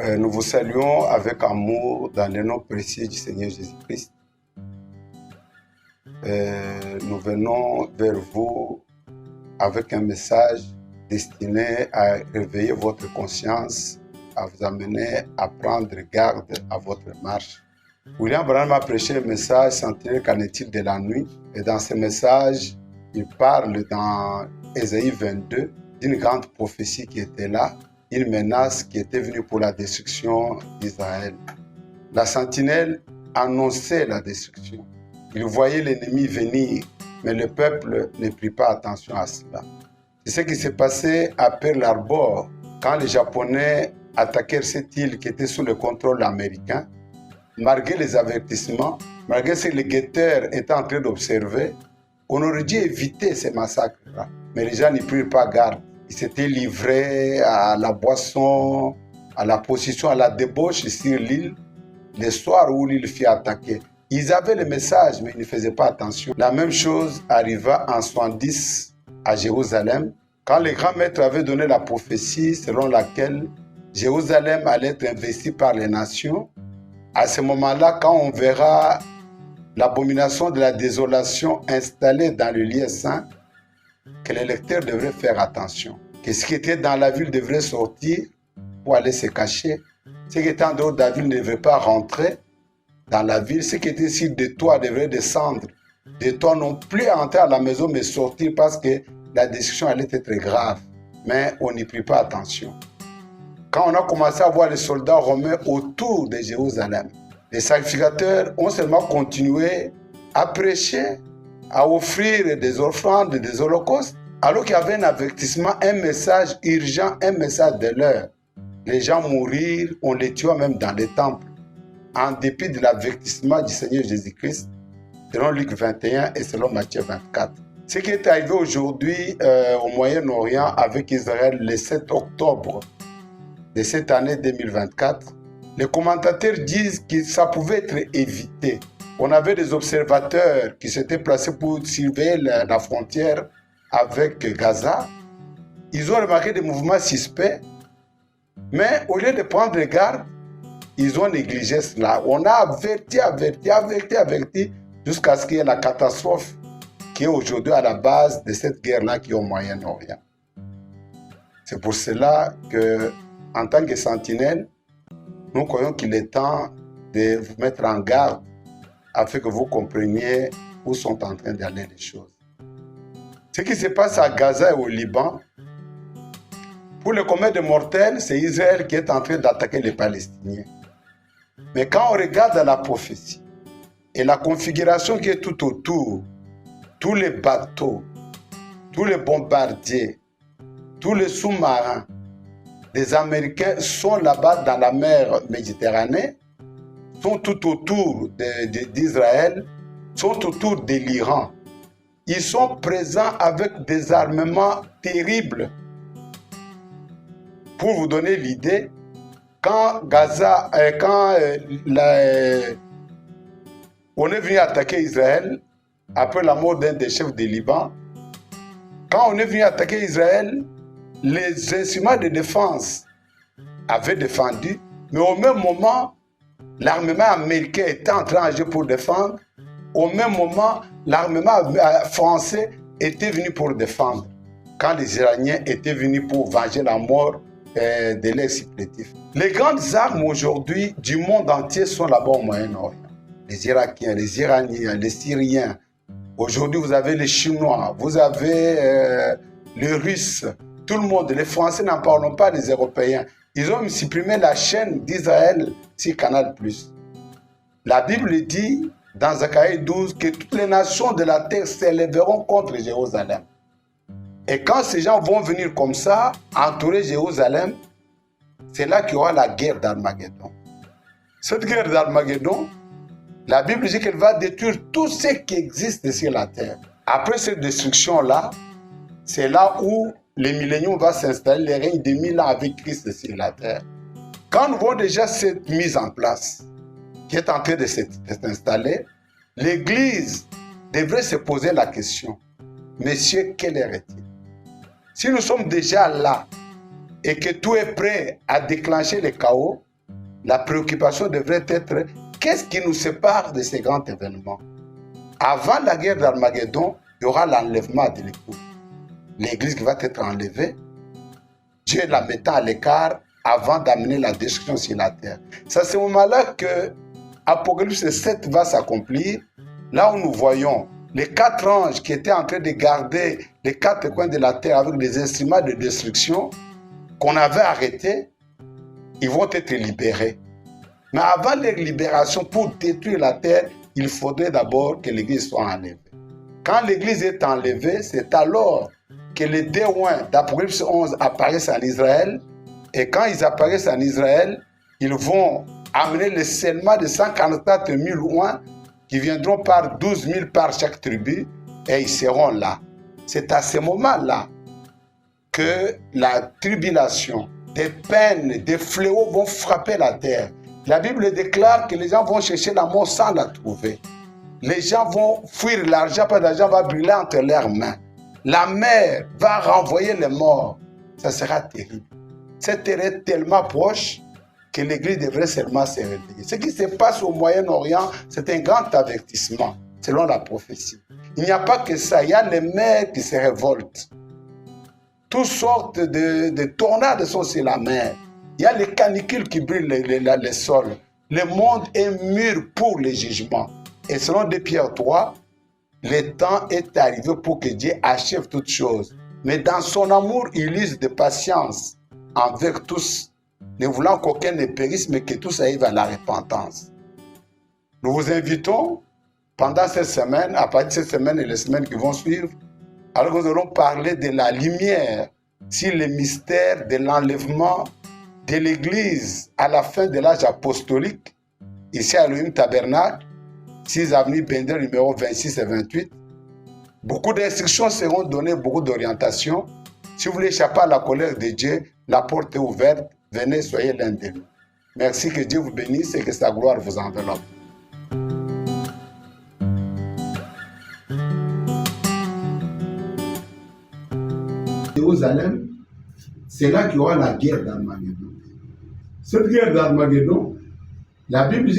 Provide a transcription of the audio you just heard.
Nous vous saluons avec amour dans le nom précieux du Seigneur Jésus-Christ. Nous venons vers vous avec un message destiné à réveiller votre conscience, à vous amener à prendre garde à votre marche. William Branham a prêché le message Sentinelle, qu'en est-il de la nuit? Et dans ce message, il parle dans Ésaïe 22 d'une grande prophétie qui était là, une menace qui était venue pour la destruction d'Israël. La sentinelle annonçait la destruction. Il voyait l'ennemi venir, mais le peuple ne prit pas attention à cela. C'est ce qui s'est passé à Pearl Harbor, quand les Japonais attaquèrent cette île qui était sous le contrôle américain. Malgré les avertissements, malgré ce que les guetteurs étaient en train d'observer, on aurait dû éviter ces massacres-là. Mais les gens n'y prirent pas garde. Ils s'étaient livrés à la boisson, à la position, à la débauche sur l'île, le soir où l'île fut attaquée. Ils avaient le message, mais ils ne faisaient pas attention. La même chose arriva en 70 à Jérusalem, quand les grands maîtres avaient donné la prophétie selon laquelle Jérusalem allait être investie par les nations. À ce moment-là, quand on verra l'abomination de la désolation installée dans le lieu saint, que les lecteurs devraient faire attention. Que ce qui était dans la ville devrait sortir pour aller se cacher. Ce qui était en dehors de la ville ne devrait pas rentrer dans la ville. Ce qui était sur des toits devrait descendre. Des toits non plus entrer à la maison, mais sortir parce que la destruction allait être grave. Mais on n'y prit pas attention. Quand on a commencé à voir les soldats romains autour de Jérusalem, les sacrificateurs ont seulement continué à prêcher, à offrir des offrandes, des holocaustes, alors qu'il y avait un avertissement, un message urgent, un message de l'heure. Les gens mourirent, on les tua même dans les temples, en dépit de l'avertissement du Seigneur Jésus-Christ, selon Luc 21 et selon Matthieu 24. Ce qui est arrivé aujourd'hui au Moyen-Orient avec Israël le 7 octobre de cette année 2024, les commentateurs disent que ça pouvait être évité. On avait des observateurs qui s'étaient placés pour surveiller la frontière avec Gaza. Ils ont remarqué des mouvements suspects, mais au lieu de prendre garde, ils ont négligé cela. On a averti, jusqu'à ce qu'il y ait la catastrophe qui est aujourd'hui à la base de cette guerre-là qui est au Moyen-Orient. C'est pour cela que, en tant que sentinelle, nous croyons qu'il est temps de vous mettre en garde afin que vous compreniez où sont en train d'aller les choses. Ce qui se passe à Gaza et au Liban, pour le commun des mortels, c'est Israël qui est en train d'attaquer les Palestiniens. Mais quand on regarde la prophétie et la configuration qui est tout autour, tous les bateaux, tous les bombardiers, tous les sous-marins, les Américains sont là-bas dans la mer Méditerranée, sont tout autour d'Israël, sont autour de l'Iran. Ils sont présents avec des armements terribles. Pour vous donner l'idée, quand on est venu attaquer Israël, après la mort d'un des chefs du Liban, quand on est venu attaquer Israël, les instruments de défense avaient défendu, mais au même moment, l'armement américain était en train d'agir pour défendre. Au même moment, l'armement français était venu pour défendre. Quand les Iraniens étaient venus pour venger la mort de leurs supplétifs. Les grandes armes aujourd'hui du monde entier sont là-bas au Moyen-Orient. Les Irakiens, les Iraniens, les Syriens. Aujourd'hui, vous avez les Chinois, vous avez les Russes. Tout le monde, les Français n'en parlent pas, les Européens. Ils ont supprimé la chaîne d'Israël sur Canal+. La Bible dit, dans Zacharie 12, que toutes les nations de la terre s'élèveront contre Jérusalem. Et quand ces gens vont venir comme ça, entourer Jérusalem, c'est là qu'il y aura la guerre d'Armageddon. Cette guerre d'Armageddon, la Bible dit qu'elle va détruire tout ce qui existe sur la terre. Après cette destruction-là, c'est là où les milléniums vont s'installer, les règnes de 1000 ans avec Christ sur la terre. Quand nous voyons déjà cette mise en place, qui est en train de s'installer, l'Église devrait se poser la question, Messieurs, quelle heure est-il? Si nous sommes déjà là et que tout est prêt à déclencher le chaos, la préoccupation devrait être qu'est-ce qui nous sépare de ces grands événements. Avant la guerre d'Armageddon, il y aura l'enlèvement de l'époux. L'Église qui va être enlevée, Dieu la mettant à l'écart avant d'amener la destruction sur la terre. C'est à ce moment-là que Apocalypse 7 va s'accomplir, là où nous voyons les 4 anges qui étaient en train de garder les 4 coins de la terre avec des instruments de destruction qu'on avait arrêtés, ils vont être libérés. Mais avant leur libération, pour détruire la terre, il faudrait d'abord que l'Église soit enlevée. Quand l'Église est enlevée, c'est alors que les 2 oins d'Apocalypse 11 apparaissent en Israël. Et quand ils apparaissent en Israël, ils vont amener le scellement de 144 000 oins qui viendront par 12 000 par chaque tribu et ils seront là. C'est à ce moment-là que la tribulation, des peines, des fléaux vont frapper la terre. La Bible déclare que les gens vont chercher la mort sans la trouver. Les gens vont fuir l'argent parce que l'argent va brûler entre leurs mains. La mer va renvoyer les morts. Ça sera terrible. Cette terre est tellement proche que l'Église devrait seulement se réveiller. Ce qui se passe au Moyen-Orient, c'est un grand avertissement, selon la prophétie. Il n'y a pas que ça, il y a les mers qui se révoltent. Toutes sortes de tornades sont sur la mer. Il y a les canicules qui brûlent les sols. Le monde est mûr pour le jugement. Et selon 2 Pierre 3, le temps est arrivé pour que Dieu achève toutes choses. Mais dans son amour, il use de patience envers tous, ne voulant qu'aucun ne périsse, mais que tous arrivent à la repentance. Nous vous invitons, pendant cette semaine, à partir de cette semaine et les semaines qui vont suivre, alors que nous allons parler de la lumière sur le mystère de l'enlèvement de l'Église à la fin de l'âge apostolique, ici à Elohim Tabernacle, 6 avenue Bender, numéro 26 et 28. Beaucoup d'instructions seront données, beaucoup d'orientations. Si vous voulez échapper à la colère de Dieu, la porte est ouverte. Venez, soyez l'un de nous. Merci, que Dieu vous bénisse et que sa gloire vous enveloppe. Jérusalem, c'est là qu'il y aura la guerre d'Armageddon. Cette guerre d'Armageddon, la Bible dit